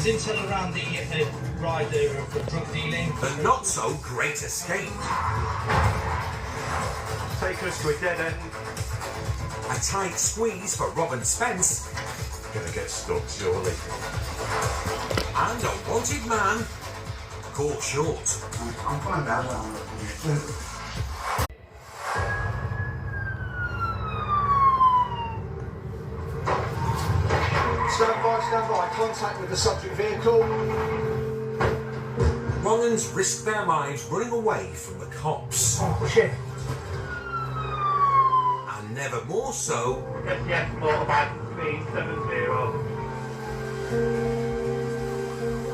There's intel around the rider of the drug dealing. The not-so-great escape. Take us to a dead end. A tight squeeze for Robin Spence. Gonna get stuck, surely. And a wanted man caught short. I'm fine about that. Stand by, contact with the subject vehicle. Rollins risked their lives running away from the cops. Oh shit. And never more so Yes, motorbike speed 70.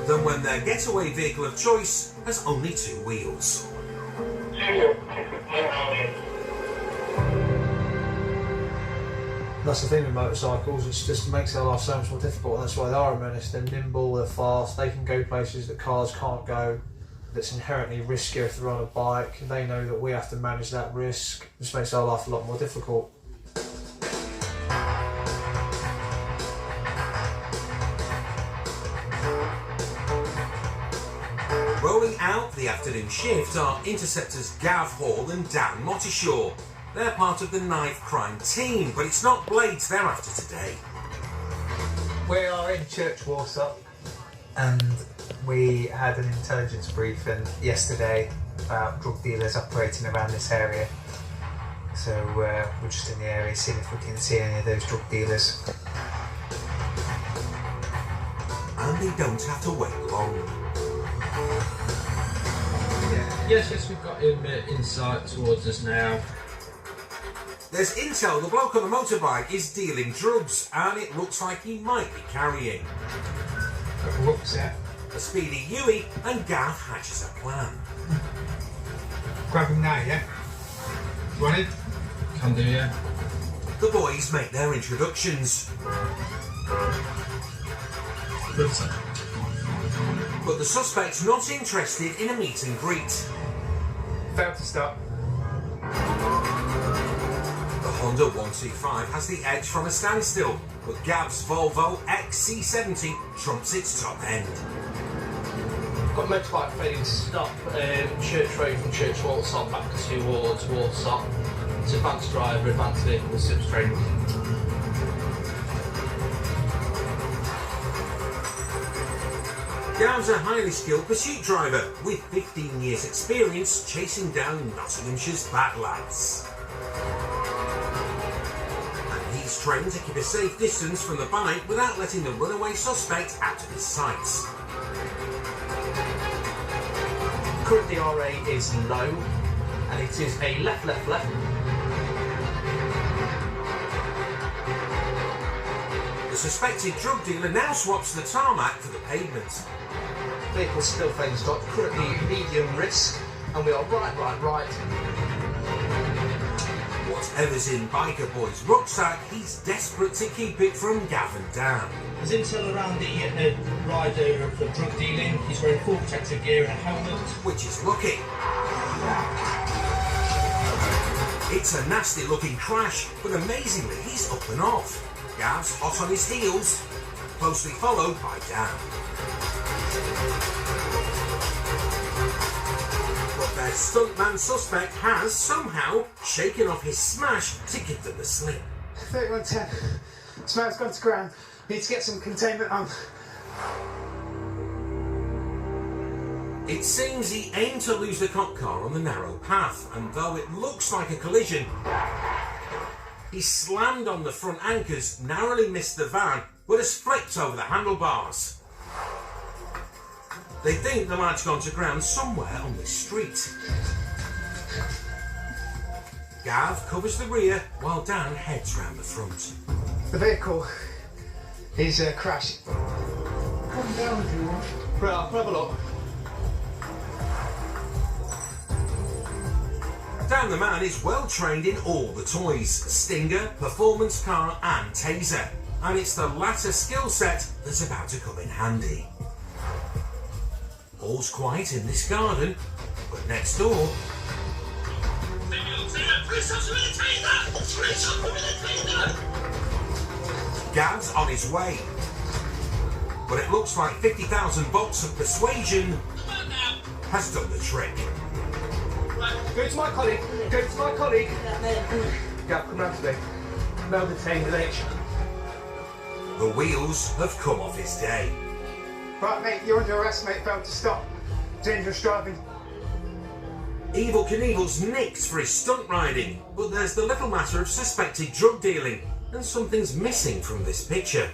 than when their getaway vehicle of choice has only two wheels. That's the thing with motorcycles, it just makes their life so much more difficult, and that's why they are a menace. They're nimble, they're fast, they can go places that cars can't go. That's inherently riskier if they're on a bike. They know that we have to manage that risk. It just makes our life a lot more difficult. Rolling out the afternoon shift are interceptors Gav Hall and Dan Mottishaw. They're part of the knife crime team, but it's not Blades they're after today. We are in Church Warsop and we had an intelligence briefing yesterday about drug dealers operating around this area. So we're just in the area seeing if we can see any of those drug dealers. And they don't have to wait long. Yes, we've got him in sight towards us now. There's intel the bloke on the motorbike is dealing drugs, and it looks like he might be carrying. Whoops, yeah. A speedy Huey and Gav hatches a plan. Grab him now, yeah? Running? Can do, yeah. The boys make their introductions, but the suspect's not interested in a meet and greet. Failed to stop. The Honda 125 has the edge from a standstill, but Gav's Volvo XC70 trumps its top end. Got a motorbike failing to stop Church Road from Church Warsop back towards Warsop. It's advanced driver, advanced vehicle with SIPS training. Gav's a highly skilled pursuit driver with 15 years experience chasing down Nottinghamshire's bad lads. And he's trained to keep a safe distance from the bike without letting the runaway suspect out of his sights. Current DRA is low, and it is a left. The suspected drug dealer now swaps the tarmac for the pavement. Vehicle still failing to stop, currently medium risk, and we are right. Whatever's in Biker Boy's rucksack, he's desperate to keep it from Gav and Dan. There's intel around the rider of the drug dealing. He's wearing full protective gear and a helmet. Which is lucky. It's a nasty looking crash, but amazingly he's up and off. Gav's hot on his heels, closely followed by Dan. But their stuntman suspect has somehow shaken off his smash to give them the slip. 3110. Smells gone to ground. Need to get some containment on. It seems he aimed to lose the cop car on the narrow path, and though it looks like a collision, he slammed on the front anchors, narrowly missed the van, but has flipped over the handlebars. They think the lad's gone to ground somewhere on this street. Gav covers the rear while Dan heads round the front. The vehicle is crashed. Come down if you want. Right, I'll have a look. Dan the man is well trained in all the toys: Stinger, Performance Car and Taser. And it's the latter skill set that's about to come in handy. All's quiet in this garden, but next door... Gav's on his way. but it looks like 50,000 volts of persuasion has done the trick. Go to my colleague. Go to my colleague. Yeah, come round to me. Meld the team with H. The wheels have come off his day. Right, mate, you're under arrest, mate. Failed to stop. Dangerous driving. Evel Knievel's nicked for his stunt riding, but there's the little matter of suspected drug dealing, and something's missing from this picture.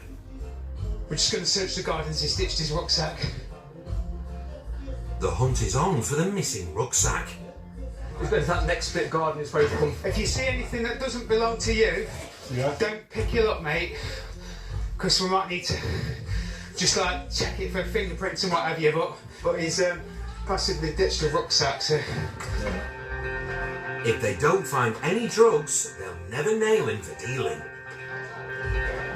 We're just going to search the gardens. He's ditched his rucksack. The hunt is on for the missing rucksack. He's going to that next bit of garden is where he's come. If you see anything that doesn't belong to you, don't pick it up, mate. Because we might need to just like check it for fingerprints and what have you. But he's possibly ditched the rucksack, so. If they don't find any drugs, they'll never nail him for dealing.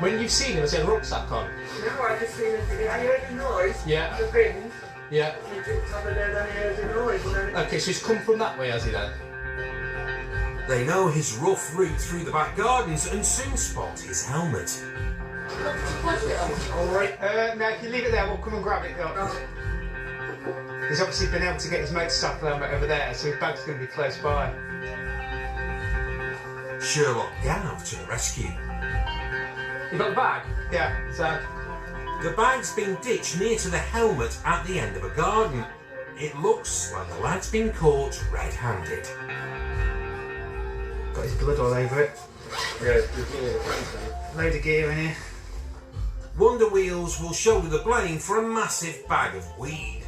When you've seen him, has he had a rucksack on? No, I just seen it. I heard the noise. Yeah. The bins. Yeah. He jumped over there and he heard the noise. And then Okay, so he's come from that way, has he then? They know his rough route through the back gardens and soon spot his helmet. Alright. No, if you leave it there, we'll come and grab it. Look. He's obviously been able to get his motorcycle helmet over there, so his bag's going to be close by. Sherlock Gav to the rescue. You got the bag? Yeah. So, The bag's been ditched near to the helmet at the end of a garden. It looks like the lad's been caught red-handed. Got his blood all over it. yeah. Load of gear in here. Wonder Wheels will shoulder the blame for a massive bag of weed.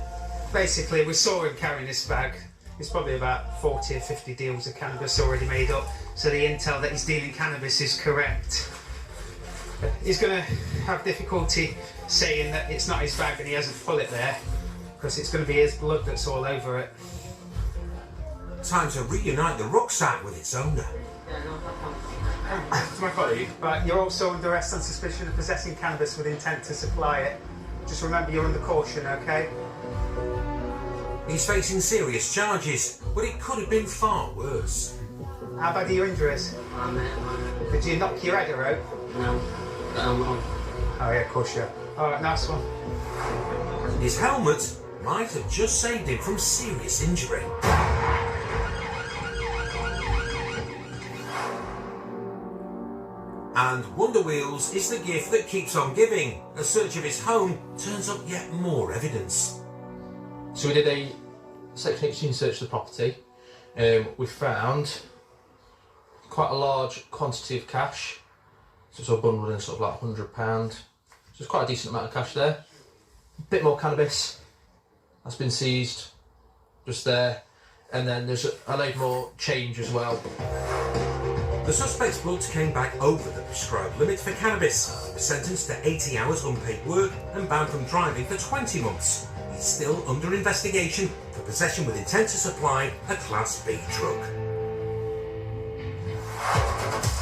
Basically, we saw him carrying this bag. There's probably about 40 or 50 deals of cannabis already made up, so the intel that he's dealing cannabis is correct. He's going to have difficulty saying that it's not his bag and he hasn't pulled it there, because it's going to be his blood that's all over it. Time to reunite the rucksack with its owner. To my colleague. Right, you're also under arrest on suspicion of possessing cannabis with intent to supply it. Just remember you're under caution, okay? He's facing serious charges, but it could have been far worse. How bad are your injuries? Did you knock your head out? no. Oh yeah, of course, yeah. Alright, nice one. His helmet might have just saved him from serious injury. And Wonder Wheels is the gift that keeps on giving. A search of his home turns up yet more evidence. So we did a Section 18 search of the property. We found quite a large quantity of cash. So it's all bundled in sort of like £100. So it's quite a decent amount of cash there. A bit more cannabis that's been seized just there. And then there's a load more change as well. The suspect's blood came back over the prescribed limit for cannabis. He was sentenced to 80 hours unpaid work and banned from driving for 20 months. He's still under investigation for possession with intent to supply a Class B drug.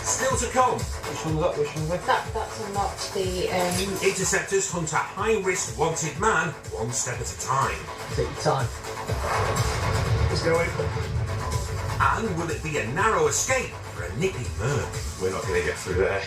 Still to come, Which one's that? Which one's that? That's unlocked the interceptors hunt a high-risk wanted man one step at a time. Take your time. Let's go in. And will it be a narrow escape for a nippy Merc? We're not going to get through there.